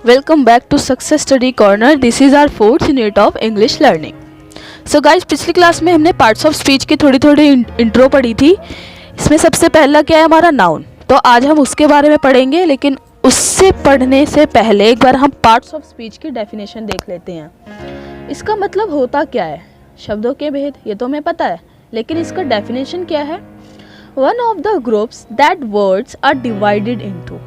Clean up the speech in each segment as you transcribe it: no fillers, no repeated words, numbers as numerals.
Welcome back to Success Study Corner. This is our fourth unit of English learning. So guys, पिछली class में हमने parts of speech की थोड़ी intro पढ़ी थी. इसमें सबसे पहला क्या है हमारा नाउन. तो आज हम उसके बारे में पढ़ेंगे, लेकिन उससे पढ़ने से पहले एक बार हम पार्ट्स ऑफ स्पीच की डेफिनेशन देख लेते हैं. इसका मतलब होता क्या है, शब्दों के भेद ये तो हमें पता है, लेकिन इसका डेफिनेशन क्या है. One of the groups that words are divided into.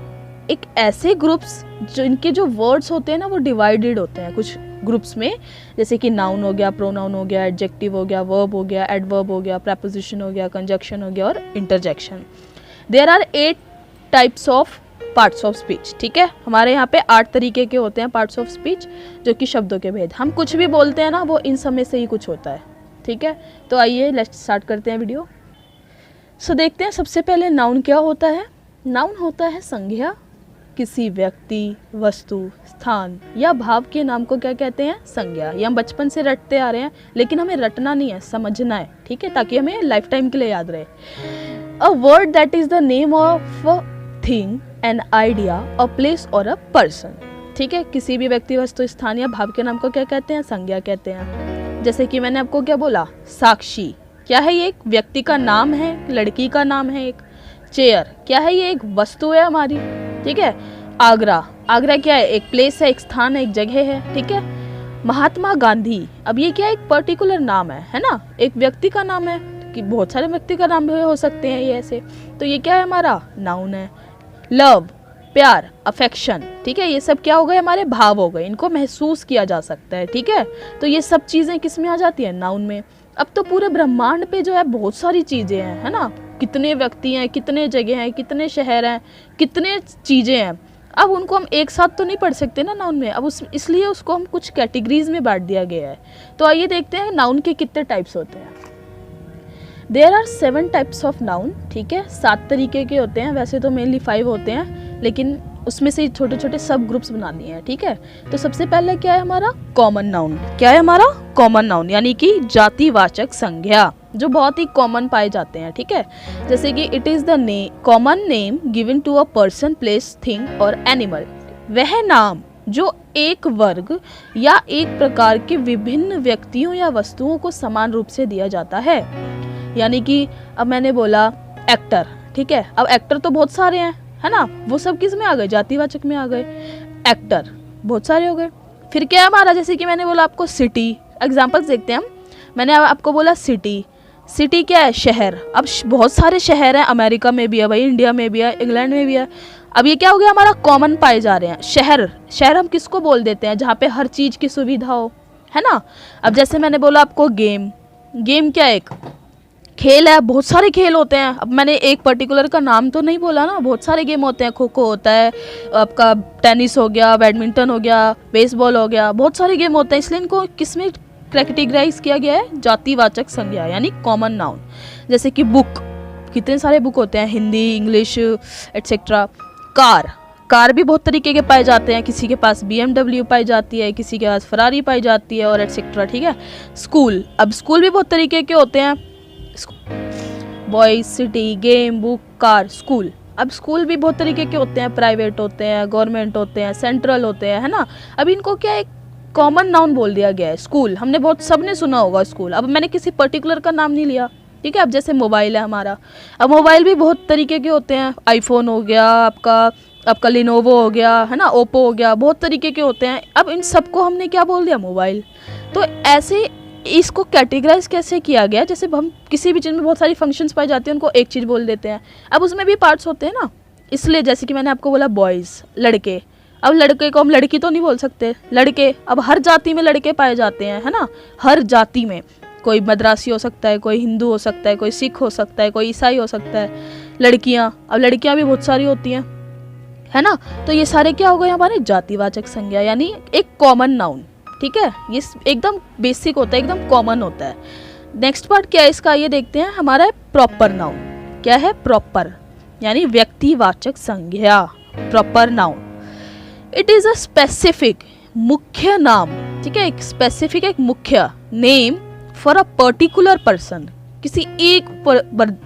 एक ऐसे ग्रुप्स जो इनके जो वर्ड्स होते हैं ना वो डिवाइडेड होते हैं कुछ ग्रुप्स में, जैसे कि नाउन हो गया, प्रोनाउन हो गया, एडजेक्टिव हो गया, वर्ब हो गया, एडवर्ब हो गया, प्रेपोजिशन हो गया, कंजक्शन हो गया और interjection. There are 8 types of parts of speech. ठीक है, हमारे यहाँ पे 8 तरीके के होते हैं पार्ट्स ऑफ स्पीच, जो कि शब्दों के भेद. हम कुछ भी बोलते हैं ना वो इन सब में से ही कुछ होता है. ठीक है, तो आइए लेट्स स्टार्ट करते हैं वीडियो. सो देखते हैं सबसे पहले नाउन क्या होता है. नाउन होता है संज्ञा. किसी व्यक्ति, वस्तु, स्थान या भाव के नाम को क्या कहते हैं, संज्ञा. ये हम बचपन से रटते आ रहे हैं, लेकिन हमें रटना नहीं है, समझना है. ठीक है, ताकि हमें लाइफ टाइम के लिए याद रहे. A word that is the name of a thing, an idea, a place और अ पर्सन. ठीक है, किसी भी व्यक्ति, वस्तु, स्थान या भाव के नाम को क्या कहते हैं, संज्ञा कहते हैं. जैसे कि मैंने आपको क्या बोला, साक्षी. क्या है ये, एक व्यक्ति का नाम है, लड़की का नाम है. एक चेयर क्या है, ये एक वस्तु है हमारी. ठीक है, आगरा. आगरा क्या है, एक प्लेस है, एक स्थान है, एक जगह है. ठीक है, महात्मा गांधी. अब ये क्या है, एक पर्टिकुलर नाम है ना, एक व्यक्ति का नाम है, कि बहुत सारे व्यक्ति का नाम भी हो सकते हैं ये ऐसे. तो ये क्या है, हमारा नाउन है. लव, प्यार, अफेक्शन. ठीक है, ये सब क्या हो गए, हमारे भाव हो गए, इनको महसूस किया जा सकता है. ठीक है, तो ये सब चीज़ें किस में आ जाती हैं, नाउन में. अब तो पूरे ब्रह्मांड पे जो है बहुत सारी चीज़ें हैं, है ना. कितने व्यक्ति हैं, कितने जगह हैं, कितने शहर हैं, कितने चीज़ें हैं. अब उनको हम एक साथ तो नहीं पढ़ सकते ना नाउन में. अब इसलिए उसको हम कुछ कैटेगरीज में बांट दिया गया है. तो आइए देखते हैं नाउन के कितने टाइप्स होते हैं. There are 7 types of noun. ठीक है, 7 तरीके के होते हैं. वैसे तो मेनली 5 होते हैं, लेकिन उसमें से छोटे छोटे सब ग्रुप्स बना दिए हैं. ठीक है, तो सबसे पहले क्या है हमारा, कॉमन नाउन. क्या है हमारा, कॉमन नाउन, यानी कि जातिवाचक संज्ञा, जो बहुत ही कॉमन पाए जाते हैं. ठीक है, जैसे कि it is the common name given to a person, place, thing और एनिमल. वह नाम जो एक वर्ग या एक प्रकार के विभिन्न व्यक्तियों या वस्तुओं को समान रूप से दिया जाता है. यानी कि अब मैंने बोला एक्टर. ठीक है, अब एक्टर तो बहुत सारे हैं, है ना, वो सब किस में आ गए, जातिवाचक में आ गए. एक्टर बहुत सारे हो गए. फिर क्या है हमारा, जैसे कि मैंने बोला आपको सिटी. एग्जांपल्स देखते हैं हम. मैंने आपको बोला सिटी. सिटी क्या है, शहर. अब बहुत सारे शहर हैं, अमेरिका में भी है भाई, इंडिया में भी है, इंग्लैंड में भी है. अब ये क्या हो गया, हमारा कॉमन पाए जा रहे हैं. शहर, शहर हम किसको बोल देते हैं, जहाँ पे हर चीज़ की सुविधा हो, है ना. अब जैसे मैंने बोला आपको गेम. गेम क्या है, एक खेल है. बहुत सारे खेल होते हैं. अब मैंने एक पर्टिकुलर का नाम तो नहीं बोला ना, बहुत सारे गेम होते हैं. खो खो होता है, आपका टेनिस हो गया, बैडमिंटन हो गया, बेसबॉल हो गया, बहुत सारे गेम होते हैं. इसलिए इनको किस में कैटेगराइज किया गया है, जातिवाचक संज्ञा, यानी कॉमन नाउन. जैसे कि बुक, कितने सारे बुक होते हैं, Hindi, English etcetera. Car, car भी बहुत तरीके के पाए जाते हैं. किसी के पास BMW पाई जाती है, किसी के पास फरारी पाई जाती है और एट्सेट्रा. ठीक है, स्कूल. अब स्कूल भी बहुत तरीके के होते हैं. Boys, city, game, book, car, school. अब स्कूल भी बहुत तरीके के होते हैं, प्राइवेट होते हैं, गवर्नमेंट होते हैं, सेंट्रल होते हैं, है ना. अब इनको क्या एक कॉमन नाउन बोल दिया गया है. स्कूल हमने बहुत सबने सुना होगा स्कूल. अब मैंने किसी पर्टिकुलर का नाम नहीं लिया. ठीक है, अब जैसे मोबाइल है हमारा. अब मोबाइल भी बहुत तरीके के होते हैं. आईफोन हो गया, आपका लिनोवो हो गया, है ना, ओप्पो हो गया, बहुत तरीके के होते हैं. अब इन सबको हमने क्या बोल दिया, मोबाइल. तो ऐसे इसको कैटेगराइज कैसे किया गया, जैसे हम किसी भी चीज़ में बहुत सारी फंक्शंस पाई जाती हैं, उनको एक चीज़ बोल देते हैं. अब उसमें भी पार्ट्स होते हैं ना, इसलिए जैसे कि मैंने आपको बोला बॉयज़, लड़के. अब लड़के को हम लड़की तो नहीं बोल सकते, लड़के. अब हर जाति में लड़के पाए जाते हैं, है ना, हर जाति में. कोई मद्रासी हो सकता है, कोई हिंदू हो सकता है, कोई सिख हो सकता है, कोई ईसाई हो सकता है. लड़कियाँ, अब लड़कियाँ भी बहुत सारी होती हैं, है ना. तो ये सारे क्या हो गए हमारे, जातिवाचक संज्ञा, यानी एक कॉमन नाउन. ठीक है, ये एकदम बेसिक होता है, एकदम कॉमन होता है. नेक्स्ट पार्ट क्या है इसका, ये देखते हैं. हमारा प्रॉपर नाउन. क्या है, प्रॉपर, यानी व्यक्तिवाचक संज्ञा, proper noun. It is a specific, मुख्य नाम. ठीक है, एक स्पेसिफिक, एक मुख्य name for a particular person. किसी एक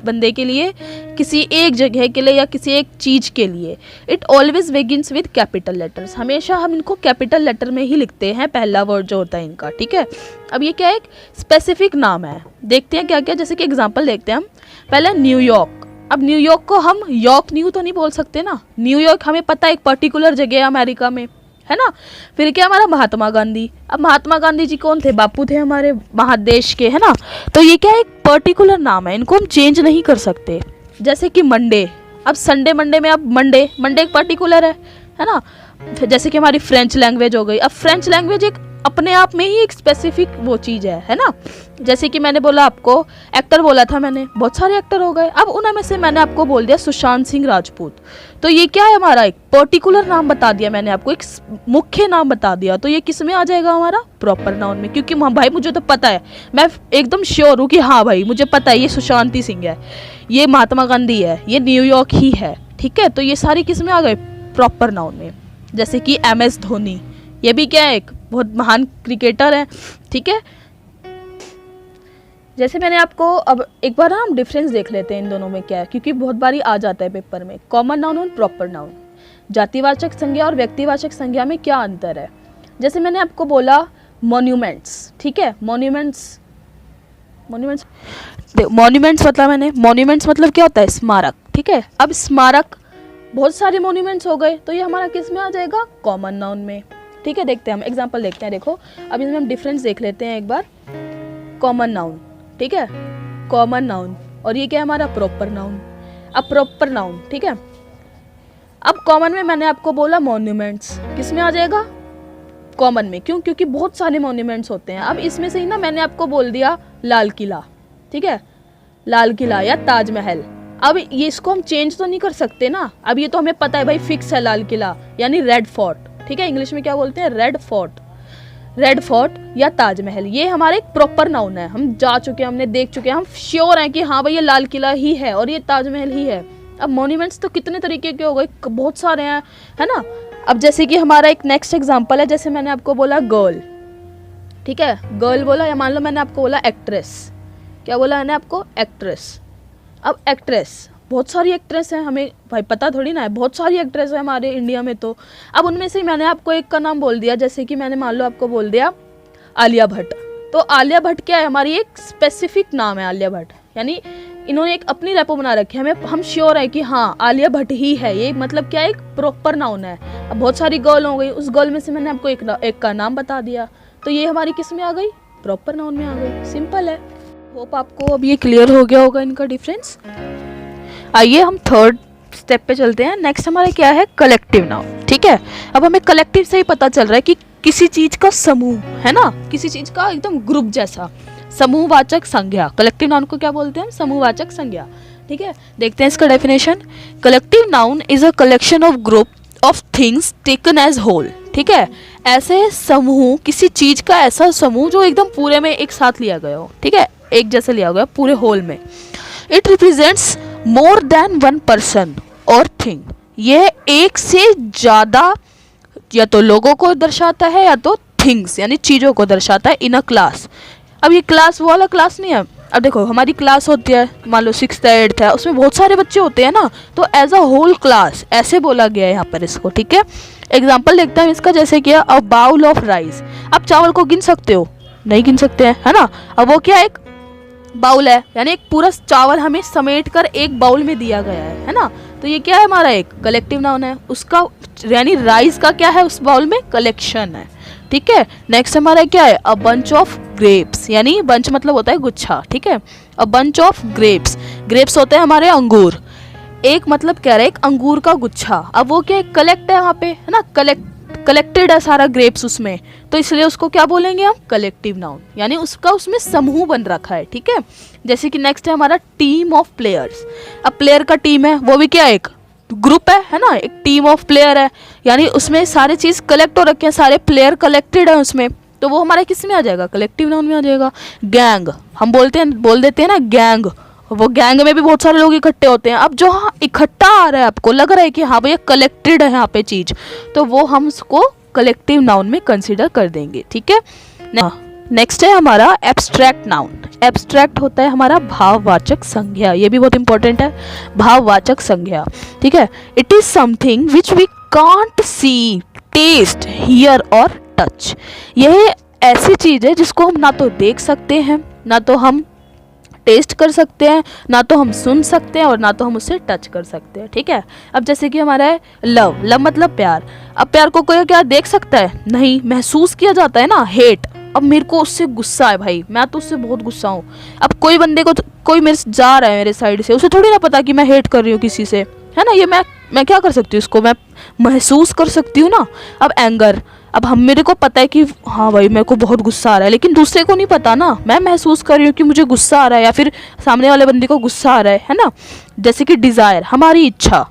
बंदे के लिए, किसी एक जगह के लिए या किसी एक चीज़ के लिए। It always begins with capital letters, हमेशा हम इनको कैपिटल लेटर में ही लिखते हैं, पहला वर्ड जो होता है इनका, ठीक है। अब ये क्या एक स्पेसिफिक नाम है, देखते हैं क्या क्या, जैसे कि एग्जांपल देखते हैं हम। पहले न्यूयॉर्क। अब न्यूयॉर्क को हम यॉर्क न्यू तो नहीं बोल सकते ना, न्यूयॉर्क हमें पता है एक पर्टिकुलर जगह है अमेरिका में, है ना। फिर क्या हमारा महात्मा गांधी। अब महात्मा गांधी जी कौन थे? बापू थे हमारे महादेश के, है ना। तो ये क्या एक पर्टिकुलर नाम है, इनको हम चेंज नहीं कर सकते। जैसे कि मंडे, अब संडे मंडे में, अब मंडे एक पर्टिकुलर है ना। जैसे कि हमारी फ्रेंच लैंग्वेज हो गई। अब फ्रेंच लैंग्वेज एक अपने आप में ही एक स्पेसिफिक वो चीज़ है ना। जैसे कि मैंने बोला आपको एक्टर बोला था मैंने, बहुत सारे एक्टर हो गए। अब उनमें से मैंने आपको बोल दिया सुशांत सिंह राजपूत, तो ये क्या है हमारा एक पर्टिकुलर नाम बता दिया मैंने आपको, एक मुख्य नाम बता दिया। तो ये किस में आ जाएगा हमारा? प्रॉपर नाउन में, क्योंकि भाई मुझे तो पता है, मैं एकदम श्योर हूँ कि हाँ भाई मुझे पता है ये सुशांत सिंह है, ये महात्मा गांधी है, ये न्यूयॉर्क ही है, ठीक है। तो ये सारी किस में आ गए? प्रॉपर नाउन में। जैसे कि MS धोनी, ये भी क्या है एक बहुत महान क्रिकेटर है, ठीक है। जैसे मैंने आपको, अब एक बार हम डिफरेंस देख लेते हैं इन दोनों में क्या है, क्योंकि बहुत बारी आ जाता है पेपर में। कॉमन नाउन और प्रॉपर नाउन, जातिवाचक संज्ञा और व्यक्तिवाचक संज्ञा में क्या अंतर है। जैसे मैंने आपको बोला मॉन्यूमेंट्स, ठीक है। मॉन्यूमेंट्स मतलब क्या होता है? स्मारक, ठीक है। अब स्मारक बहुत सारे मॉन्यूमेंट्स हो गए, तो ये हमारा किस में आ जाएगा? कॉमन नाउन में, ठीक है। देखते हैं हम एग्जांपल देखते हैं। देखो अब इसमें हम डिफरेंस देख लेते हैं एक बार। कॉमन नाउन, ठीक है, कॉमन नाउन, और ये क्या है हमारा? Proper noun. अब प्रॉपर नाउन, ठीक है। अब कॉमन में मैंने आपको बोला मॉन्यूमेंट्स, किस में आ जाएगा? कॉमन में। क्यों? क्योंकि बहुत सारे मॉन्यूमेंट्स होते हैं। अब इसमें से ही ना मैंने आपको बोल दिया लाल किला, ठीक है, लाल किला या ताजमहल। अब ये इसको हम चेंज तो नहीं कर सकते ना, अब ये तो हमें पता है भाई फिक्स है लाल किला, यानी रेड फोर्ट, ठीक है। इंग्लिश में क्या बोलते हैं? रेड फोर्ट या ताजमहल। ये हमारा एक प्रॉपर नाउन है, हम जा चुके हैं, हमने देख चुके हैं, हम श्योर हैं कि हाँ भाई ये लाल किला ही है और ये ताजमहल ही है। अब मॉन्यूमेंट्स तो कितने तरीके के हो गए, बहुत सारे हैं, है ना। अब जैसे कि हमारा एक नेक्स्ट एग्जांपल है, जैसे मैंने आपको बोला गर्ल, ठीक है, गर्ल बोला, या मान लो मैंने आपको बोला एक्ट्रेस। क्या बोला मैंने आपको? एक्ट्रेस। अब एक्ट्रेस, बहुत सारी एक्ट्रेस हैं, हमें भाई पता थोड़ी ना है, बहुत सारी एक्ट्रेस है हमारे इंडिया में। तो अब उनमें से मैंने आपको एक का नाम बोल दिया, जैसे कि मैंने मान लो आपको बोल दिया आलिया भट्ट। तो आलिया भट्ट क्या है? हमारी एक स्पेसिफिक नाम है आलिया भट्ट, यानी इन्होंने एक अपनी रेपो बना रखी है, हमें हम श्योर है कि हाँ आलिया भट्ट ही है ये, मतलब क्या एक प्रॉपर नाउन है। अब बहुत सारी गर्ल हो गई, उस गर्ल में से मैंने आपको एक का नाम बता दिया, तो ये हमारी किस में आ गई? प्रॉपर नाउन में आ गई। सिंपल है। होप आपको अब ये क्लियर हो गया होगा इनका डिफरेंस। आइए हम थर्ड स्टेप पे चलते हैं। नेक्स्ट हमारा क्या है? कलेक्टिव नाउन, ठीक है। अब हमें कलेक्टिव से ही पता चल रहा है कि किसी चीज का समूह, है ना, किसी चीज का एकदम ग्रुप जैसा। समूहवाचक संज्ञा, कलेक्टिव नाउन को क्या बोलते हैं? समूहवाचक संज्ञा, ठीक है। देखते हैं इसका definition. Collective noun is a collection of group of things taken as whole, ठीक है। ऐसे समूह, किसी चीज का ऐसा समूह जो एकदम पूरे में एक साथ लिया गया हो, ठीक है, एक जैसे लिया गया पूरे होल में। It represents more than one person और थिंग, यह एक से ज़्यादा या तो लोगों को दर्शाता है या तो थिंग्स यानी चीज़ों को दर्शाता है इन अ क्लास। अब ये क्लास वो वाला क्लास नहीं है। अब देखो हमारी क्लास होती है, मान लो 6th 8th है, उसमें बहुत सारे बच्चे होते हैं ना, तो एज अ होल क्लास ऐसे बोला गया है यहाँ पर इसको, ठीक है। एग्जाम्पल देखते हैं इसका, जैसे कि अ बाउल ऑफ राइस। अब चावल को गिन सकते हो? नहीं गिन सकते हैं, है ना। अब वो क्या एक बाउल है, यानी एक पूरा चावल हमें समेट कर एक बाउल में दिया गया है ना। तो ये क्या है हमारा? एक कलेक्टिव नाउन है। उसका यानी राइस का क्या है उस बाउल में? कलेक्शन है, ठीक है। नेक्स्ट हमारा क्या है? अ बंच ऑफ ग्रेप्स, यानी बंच मतलब होता है गुच्छा, ठीक है। A bunch of grapes, grapes होते हैं हमारे अंगूर, एक मतलब कह रहे हैं एक अंगूर का गुच्छा। अब वो क्या कलेक्ट है यहाँ पे, है ना, कलेक्टेड है सारा ग्रेप्स उसमें, तो इसलिए उसको क्या बोलेंगे हम? कलेक्टिव नाउन, यानी उसका उसमें समूह बन रखा है, ठीक है। जैसे कि नेक्स्ट है हमारा टीम ऑफ प्लेयर्स। अब प्लेयर का टीम है, वो भी क्या एक ग्रुप है ना, एक टीम ऑफ प्लेयर है, यानी उसमें सारे चीज कलेक्ट हो रखे हैं, सारे प्लेयर कलेक्टेड है उसमें, तो वो हमारा किस में आ जाएगा? कलेक्टिव नाउन में आ जाएगा। गैंग, हम बोल देते हैं ना गैंग, वो गैंग में भी बहुत सारे लोग इकट्ठे होते हैं। अब जो हाँ इकट्ठा आ रहा है, आपको लग रहा है कि हाँ भैया कलेक्टेड है यहाँ पे चीज, तो वो हम उसको कलेक्टिव नाउन में कंसीडर कर देंगे, ठीक है। नेक्स्ट है हमारा एब्स्ट्रैक्ट नाउन। एब्स्ट्रैक्ट होता है हमारा भाववाचक संज्ञा, ये भी बहुत इंपॉर्टेंट है, भाववाचक संज्ञा। ठीक है, it is something which we can't see, taste, hear और टच। यह ऐसी चीज है जिसको हम ना तो देख सकते हैं, ना तो हम टेस्ट कर सकते हैं, ना तो हम सुन सकते हैं और ना तो हम उससे टच कर सकते हैं। ठीक है, अब जैसे कि हमारा है लव। लव मतलब प्यार। अब प्यार को कोई क्या देख सकता है? नहीं, महसूस किया जाता है ना। हेट, अब मेरे को उससे गुस्सा है भाई, मैं तो उससे बहुत गुस्सा हूँ। अब कोई बंदे को कोई मेरे से जा रहा है मेरे साइड से, उसे थोड़ी ना पता कि मैं हेट कर रही हूँ किसी से, है ना। ये मैं क्या कर सकती हूँ, उसको मैं महसूस कर सकती हूँ ना। अब एंगर, अब हम मेरे को पता है कि हाँ भाई मेरे को बहुत गुस्सा आ रहा है, लेकिन दूसरे को नहीं पता ना। मैं महसूस कर रही हूँ कि मुझे गुस्सा आ रहा है या फिर सामने वाले बंदे को गुस्सा आ रहा है ना। जैसे कि डिज़ायर, हमारी इच्छा।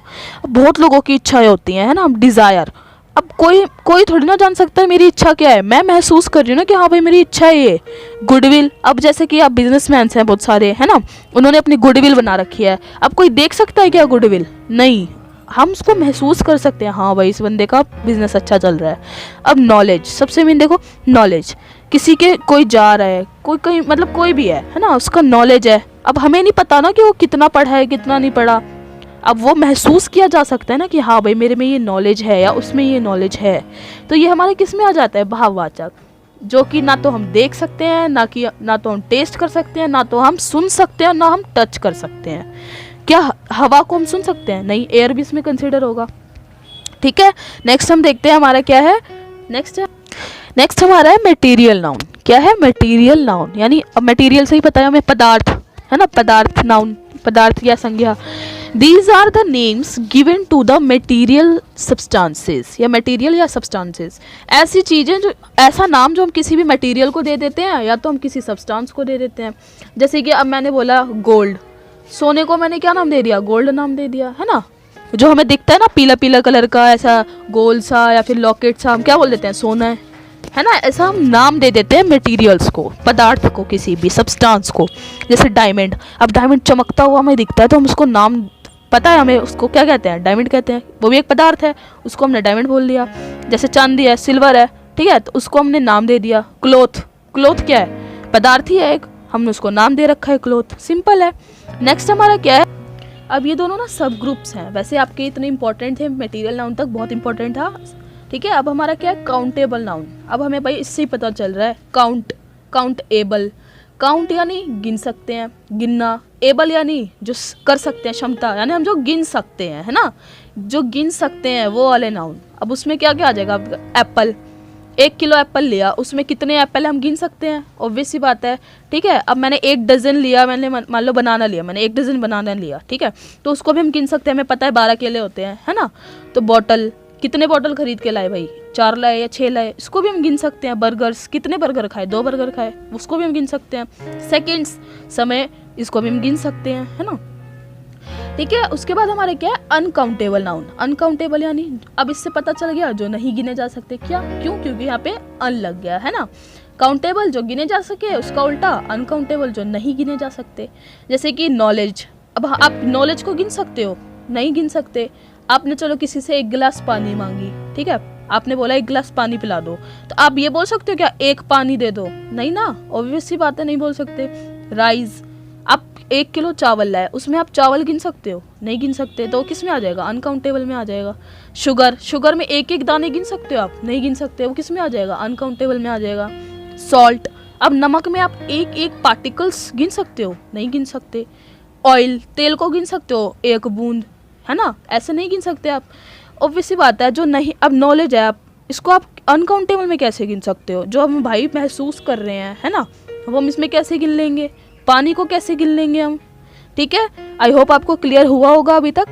बहुत लोगों की इच्छाएं होती हैं, है ना। डिज़ायर, अब कोई थोड़ी ना जान सकता है मेरी इच्छा क्या है, मैं महसूस कर रही हूँ ना कि हाँ भाई मेरी इच्छा है ये। गुडविल, अब जैसे कि आप बिजनेसमैन हैं बहुत सारे, है ना, उन्होंने अपनी गुडविल बना रखी है। अब कोई देख सकता है क्या गुडविल? नहीं, हम उसको महसूस कर सकते हैं, हाँ भाई इस बंदे का बिजनेस अच्छा चल रहा है। अब नॉलेज, सबसे मेन देखो नॉलेज, किसी के कोई जा रहा है, कोई कहीं मतलब कोई भी है ना, उसका नॉलेज है। अब हमें नहीं पता ना कि वो कितना पढ़ा है कितना नहीं पढ़ा, अब वो महसूस किया जा सकता है ना कि हाँ भाई मेरे में ये नॉलेज है या उसमें ये नॉलेज है। तो ये हमारे किस में आ जाता है? भाववाचक, जो कि ना तो हम देख सकते हैं, ना तो हम टेस्ट कर सकते हैं, ना तो हम सुन सकते हैं, ना हम टच कर सकते हैं। क्या हवा को हम सुन सकते हैं? नहीं, एयर भी इसमें कंसिडर होगा। ठीक है, नेक्स्ट हम देखते हैं हमारा क्या है। नेक्स्ट हमारा है मटेरियल नाउन। क्या है मटेरियल नाउन? यानी अब मटेरियल से ही पता है हमें, पदार्थ, है ना, पदार्थ नाउन, पदार्थ या संज्ञा। These are the names given to the material substances, या material या substances, ऐसी चीज़ें जो, ऐसा नाम जो हम किसी भी मटेरियल को दे देते हैं या तो हम किसी सब्सटेंस को दे देते हैं। जैसे कि अब मैंने बोला गोल्ड, सोने को मैंने क्या नाम दे दिया? गोल्ड नाम दे दिया, है ना। जो हमें दिखता है ना पीला पीला कलर का, ऐसा गोल सा या फिर लॉकेट सा, हम क्या बोल देते हैं? सोना है ना। ऐसा हम नाम दे देते हैं मटेरियल्स को, पदार्थ को, किसी भी सब्सटेंस को। जैसे डायमंड, अब डायमंड चमकता हुआ हमें दिखता है तो हम उसको नाम पता है हमें, उसको क्या कहते हैं? डायमंड कहते हैं, वो भी एक पदार्थ है, उसको हमने डायमंड बोल दिया। जैसे चांदी है, सिल्वर है, ठीक है, तो उसको हमने नाम दे दिया। क्लोथ, क्लोथ क्या है? पदार्थ ही है एक, हमने उसको नाम दे रखा है क्लोथ, सिंपल है। नेक्स्ट हमारा क्या है? अब ये दोनों ना सब ग्रुप्स हैं, वैसे आपके इतने इंपॉर्टेंट थे, मटेरियल नाउन तक बहुत इंपॉर्टेंट था। ठीक है, अब हमारा क्या है? Countable noun. अब हमें भाई इससे ही पता चल रहा है, काउंटेबल, काउंट यानी गिन सकते हैं, गिनना। एबल यानी जो कर सकते हैं, क्षमता, यानी हम जो गिन सकते हैं, है ना, जो गिन सकते हैं वो वाले नाउन। अब उसमें क्या क्या आ जाएगा? एप्पल, 1 किलो एप्पल लिया, उसमें कितने एप्पल है हम गिन सकते हैं, ऑब्वियस सी बात है। ठीक है, अब मैंने 1 डजन लिया, मैंने मान लो बनाना लिया, मैंने 1 डजन बनाना लिया, ठीक है, तो उसको भी हम गिन सकते हैं, हमें पता है 12 केले होते हैं, है ना। तो बॉटल, कितने बॉटल खरीद के लाए भाई? 4 लाए या 6 लाए, इसको भी हम गिन सकते हैं। बर्गर्स, कितने बर्गर खाए? 2 बर्गर खाए, उसको भी हम गिन सकते हैं। सेकंड्स, समय, इसको भी हम गिन सकते हैं, है ना। ठीक है, उसके बाद हमारे क्या है? Uncountable noun. अनकाउंटेबल यानी अब इससे पता चल गया जो नहीं गिने जा सकते। क्या? क्यों? क्योंकि यहाँ पे अन लग गया, है ना। काउंटेबल जो गिने जा सके, उसका उल्टा अनकाउंटेबल जो नहीं गिने जा सकते। जैसे कि नॉलेज, अब आप नॉलेज को गिन सकते हो? नहीं गिन सकते। आपने चलो किसी से 1 गिलास पानी मांगी, ठीक है, आपने बोला 1 गिलास पानी पिला दो, तो आप ये बोल सकते हो क्या 1 पानी दे दो? नहीं ना, ऑब्वियस सी बात है, नहीं बोल सकते। राइस, आप 1 किलो चावल लाए, उसमें आप चावल गिन सकते हो? नहीं गिन सकते, तो किस में आ जाएगा? अनकाउंटेबल में आ जाएगा। शुगर, शुगर में 1-1 दाने गिन सकते हो आप? नहीं गिन सकते, वो किस में आ जाएगा? अनकाउंटेबल में आ जाएगा। सॉल्ट, अब नमक में आप 1-1 पार्टिकल्स गिन सकते हो? नहीं गिन सकते। ऑयल, तेल को गिन सकते हो? 1 बूंद, है ना, ऐसे नहीं गिन सकते आप। ऑब्वियस सी बात है, जो नहीं, अब नॉलेज है, आप इसको आप अनकाउंटेबल में कैसे गिन सकते हो? जो हम भाई महसूस कर रहे हैं, है ना, वो हम इसमें कैसे गिन लेंगे? पानी को कैसे गिन लेंगे हम? ठीक है, आई होप आपको क्लियर हुआ होगा अभी तक।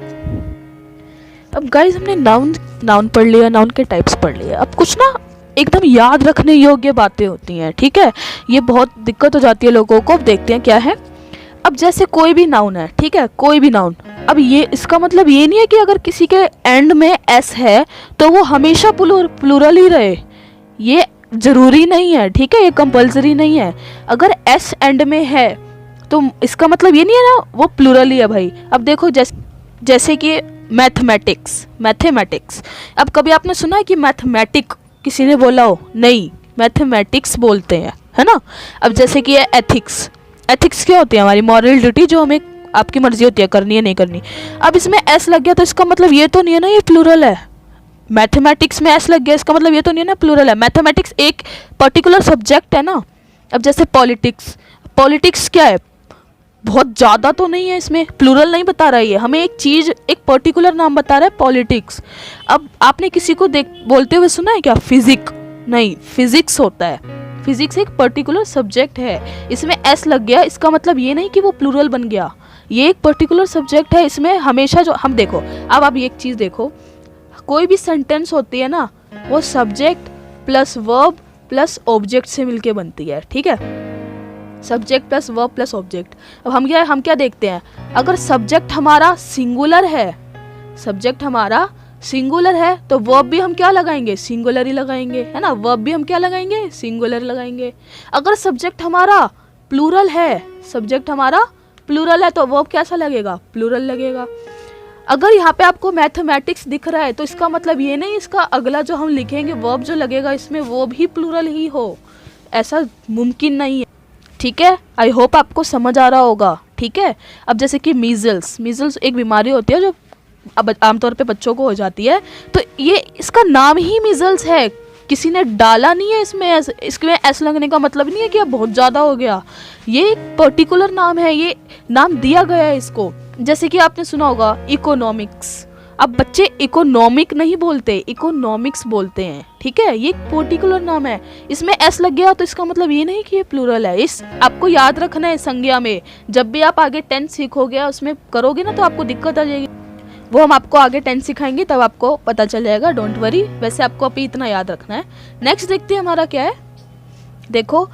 अब गाइज हमने नाउन पढ़ लिया, नाउन के टाइप्स पढ़ लिए। अब कुछ ना एकदम याद रखने योग्य बातें होती हैं, ठीक है, ये बहुत दिक्कत हो जाती है लोगों को। अब देखते हैं क्या है। अब जैसे कोई भी नाउन है, ठीक है, कोई भी नाउन, अब ये इसका मतलब ये नहीं है कि अगर किसी के एंड में एस है तो वो हमेशा प्लूरल ही रहे, ये जरूरी नहीं है, ठीक है, ये कंपलसरी नहीं है। अगर एस एंड में है तो इसका मतलब ये नहीं है ना वो प्लूरल ही है भाई। अब देखो जैसे कि मैथमेटिक्स, अब कभी आपने सुना है कि मैथमेटिक किसी ने बोला हो? नहीं, मैथमेटिक्स बोलते हैं, है ना। अब जैसे कि है एथिक्स, एथिक्स क्या होती है? हमारी मॉरल ड्यूटी, जो हमें आपकी मर्जी होती है करनी है नहीं करनी। अब इसमें एस लग गया तो इसका मतलब ये तो नहीं है ना ये प्लूरल है। मैथमेटिक्स में एस लग गया, इसका मतलब ये तो नहीं है ना प्लूरल है। मैथमेटिक्स एक पर्टिकुलर सब्जेक्ट है ना। अब जैसे पॉलिटिक्स, पॉलिटिक्स क्या है? बहुत ज़्यादा तो नहीं है, इसमें प्लूरल नहीं बता रहा है ये, हमें एक चीज़, एक पर्टिकुलर नाम बता रहा है, पॉलिटिक्स। अब आपने किसी को बोलते हुए सुना है क्या फिजिक? नहीं, फिजिक्स होता है। फिजिक्स एक पर्टिकुलर सब्जेक्ट है, इसमें एस लग गया, इसका मतलब ये नहीं कि वो प्लूरल बन गया। ये एक पर्टिकुलर सब्जेक्ट है, इसमें हमेशा जो हम देखो, अब आप ये एक चीज़ देखो, कोई भी सेंटेंस होती है ना, वो subject plus verb plus object से मिलके बनती है, ठीक है। Subject plus verb plus object. अब हम क्या देखते हैं, अगर सब्जेक्ट हमारा सिंगुलर है, सब्जेक्ट हमारा सिंगुलर है तो वर्ब भी हम क्या लगाएंगे? सिंगुलर ही लगाएंगे, है ना। वर्ब भी हम क्या लगाएंगे? सिंगुलर लगाएंगे। अगर सब्जेक्ट हमारा प्लूरल है, सब्जेक्ट हमारा प्लूरल है तो वर्ब कैसा लगेगा? प्लूरल लगेगा। अगर यहाँ पे आपको मैथमेटिक्स दिख रहा है तो इसका मतलब ये नहीं इसका अगला जो हम लिखेंगे वर्ब जो लगेगा इसमें वो भी प्लूरल ही हो, ऐसा मुमकिन नहीं है, ठीक है। आई होप आपको समझ आ रहा होगा, ठीक है। अब जैसे कि मीजल्स, मीजल्स एक बीमारी होती है जो अब आमतौर पे बच्चों को हो जाती है, तो ये इसका नाम ही मीजल्स है, किसी ने डाला नहीं है इसमें इसमें एस लगने का मतलब नहीं है कि अब बहुत ज़्यादा हो गया, ये एक पर्टिकुलर नाम है, ये नाम दिया गया है इसको। जैसे कि आपने सुना होगा इकोनॉमिक्स, अब बच्चे इकोनॉमिक नहीं बोलते, इकोनॉमिक्स बोलते हैं, ठीक है। ये एक पर्टिकुलर नाम है, इसमें एस लग गया तो इसका मतलब ये नहीं कि ये प्लूरल है। इस आपको याद रखना है संज्ञा में, जब भी आप आगे टेंस सीखोगे उसमें करोगे ना तो आपको दिक्कत आ जाएगी, वो हम आपको आगे टेंस सिखाएंगे तब आपको पता चल जाएगा, डोंट वरी। वैसे आपको अभी इतना याद रखना है। नेक्स्ट देखते हैं हमारा क्या है, देखो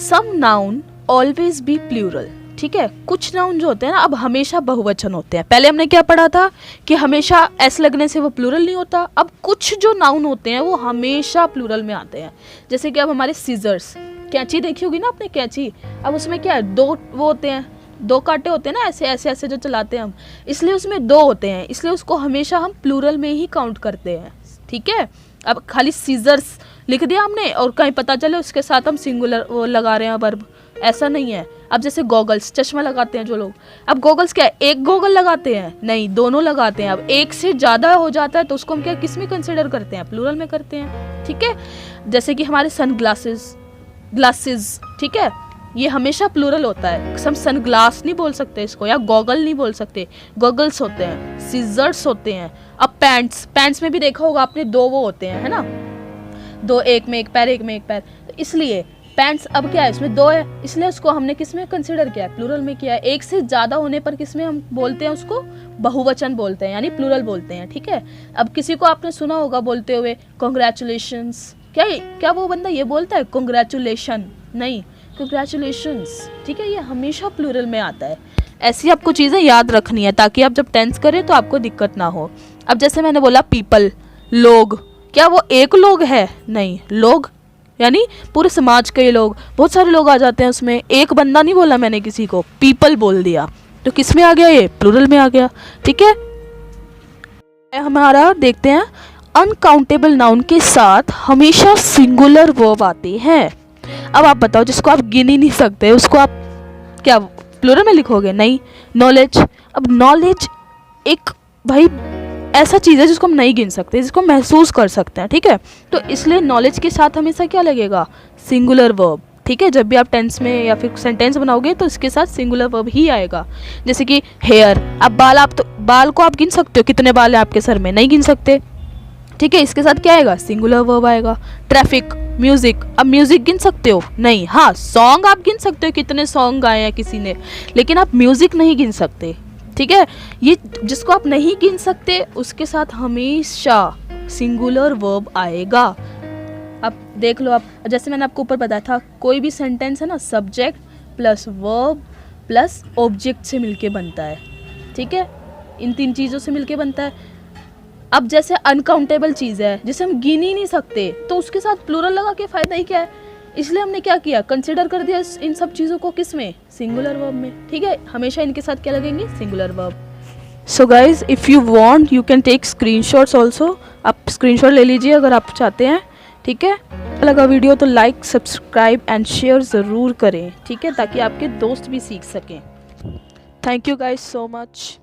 सम नाउन ऑलवेज बी प्लूरल, ठीक है। कुछ नाउन जो होते हैं ना अब हमेशा बहुवचन होते हैं। पहले हमने क्या पढ़ा था कि हमेशा एस लगने से वो प्लूरल नहीं होता। अब कुछ जो नाउन होते हैं वो हमेशा प्लूरल में आते हैं। जैसे कि अब हमारे सीजर्स, कैंची देखी होगी ना आपने, कैंची, अब उसमें क्या है, दो वो होते हैं, दो कांटे होते हैं ना, ऐसे ऐसे ऐसे जो चलाते हैं हम, इसलिए उसमें दो होते हैं, इसलिए उसको हमेशा हम प्लूरल में ही काउंट करते हैं, ठीक है। अब खाली सीजर्स लिख दिया हमने और कहीं पता चले उसके साथ हम सिंगुलर वो लगा रहे हैं वर्ब, ऐसा नहीं है। अब जैसे गॉगल्स, चश्मा लगाते हैं जो लोग, अब गॉगल्स क्या है, एक गॉगल लगाते हैं? नहीं, दोनों लगाते हैं। अब एक से ज़्यादा हो जाता है तो उसको हम क्या किस में कंसिडर करते हैं? प्लूरल में करते हैं, ठीक है। जैसे कि हमारे सन ग्लासेस, ग्लासेस, ठीक है, ये हमेशा प्लूरल होता है, हम सन ग्लास नहीं बोल सकते इसको, या गॉगल नहीं बोल सकते, गॉगल्स होते हैं, सीजर्स होते हैं। अब पैंट्स, पैंट्स में भी देखा होगा आपने दो वो होते हैं, है ना, दो, एक में एक पैर, एक में एक पैर, तो इसलिए पैंट्स अब क्या है, इसमें दो है, इसलिए उसको हमने किस में कंसिडर किया है? प्लूरल में किया है। एक से ज़्यादा होने पर किस में हम बोलते हैं उसको? बहुवचन बोलते हैं, यानी प्लूरल बोलते हैं, ठीक है। अब किसी को आपने सुना होगा बोलते हुए कॉन्ग्रेचुलेशंस, क्या वो बंदा ये बोलता है कॉन्ग्रेचुलेशन? नहीं, कॉन्ग्रेचुलेशंस, ठीक है, ये हमेशा प्लूरल में आता है। ऐसी आपको चीज़ें याद रखनी है ताकि आप जब टेंस करें तो आपको दिक्कत ना हो। अब जैसे मैंने बोला पीपल, लोग, क्या वो एक लोग है? नहीं, लोग यानी पूरे समाज के लोग, बहुत सारे लोग आ जाते हैं उसमें, एक बंदा नहीं बोला मैंने किसी को, पीपल बोल दिया तो किस में आ गया? ये प्लूरल में आ गया, ठीक है। हमारा देखते हैं अनकाउंटेबल नाउन के साथ हमेशा सिंगुलर वर्ब आते हैं। अब आप बताओ, जिसको आप गिन ही नहीं सकते उसको आप क्या प्लूरल में लिखोगे? नहीं। नॉलेज, अब नॉलेज एक भाई ऐसा चीज़ है जिसको हम नहीं गिन सकते, जिसको महसूस कर सकते हैं, ठीक है। तो इसलिए नॉलेज के साथ हमेशा क्या लगेगा? सिंगुलर वर्ब, ठीक है। जब भी आप टेंस में या फिर सेंटेंस बनाओगे तो इसके साथ सिंगुलर वर्ब ही आएगा। जैसे कि हेयर, अब बाल, आप तो बाल को आप गिन सकते हो, कितने बाल हैं आपके सर में? नहीं गिन सकते, ठीक है। इसके साथ क्या आएगा? सिंगुलर वर्ब आएगा। ट्रैफिक, म्यूजिक, अब म्यूजिक गिन सकते हो? नहीं। हाँ, सॉन्ग आप गिन सकते हो, कितने सॉन्ग गाए हैं किसी ने, लेकिन आप म्यूजिक नहीं गिन सकते, ठीक है। ये जिसको आप नहीं गिन सकते उसके साथ हमेशा सिंगुलर वर्ब आएगा। अब देख लो, आप जैसे मैंने आपको ऊपर बताया था, कोई भी सेंटेंस है ना, subject plus verb plus object से मिलके बनता है, ठीक है, इन तीन चीज़ों से मिलके बनता है। अब जैसे अनकाउंटेबल चीज़ है जिसे हम गिन ही नहीं सकते तो उसके साथ प्लूरल लगा के फ़ायदा ही क्या है? इसलिए हमने क्या किया, कंसिडर कर दिया इन सब चीज़ों को किस में? सिंगुलर वर्ब में, ठीक है। हमेशा इनके साथ क्या लगेंगे? Singular verb. So guys, if you want you can take screenshots also, आप स्क्रीनशॉट ले लीजिए अगर आप चाहते हैं, ठीक है, लगा वीडियो तो लाइक, सब्सक्राइब एंड शेयर ज़रूर करें, ठीक है, ताकि आपके दोस्त भी सीख सकें। Thank you guys so much.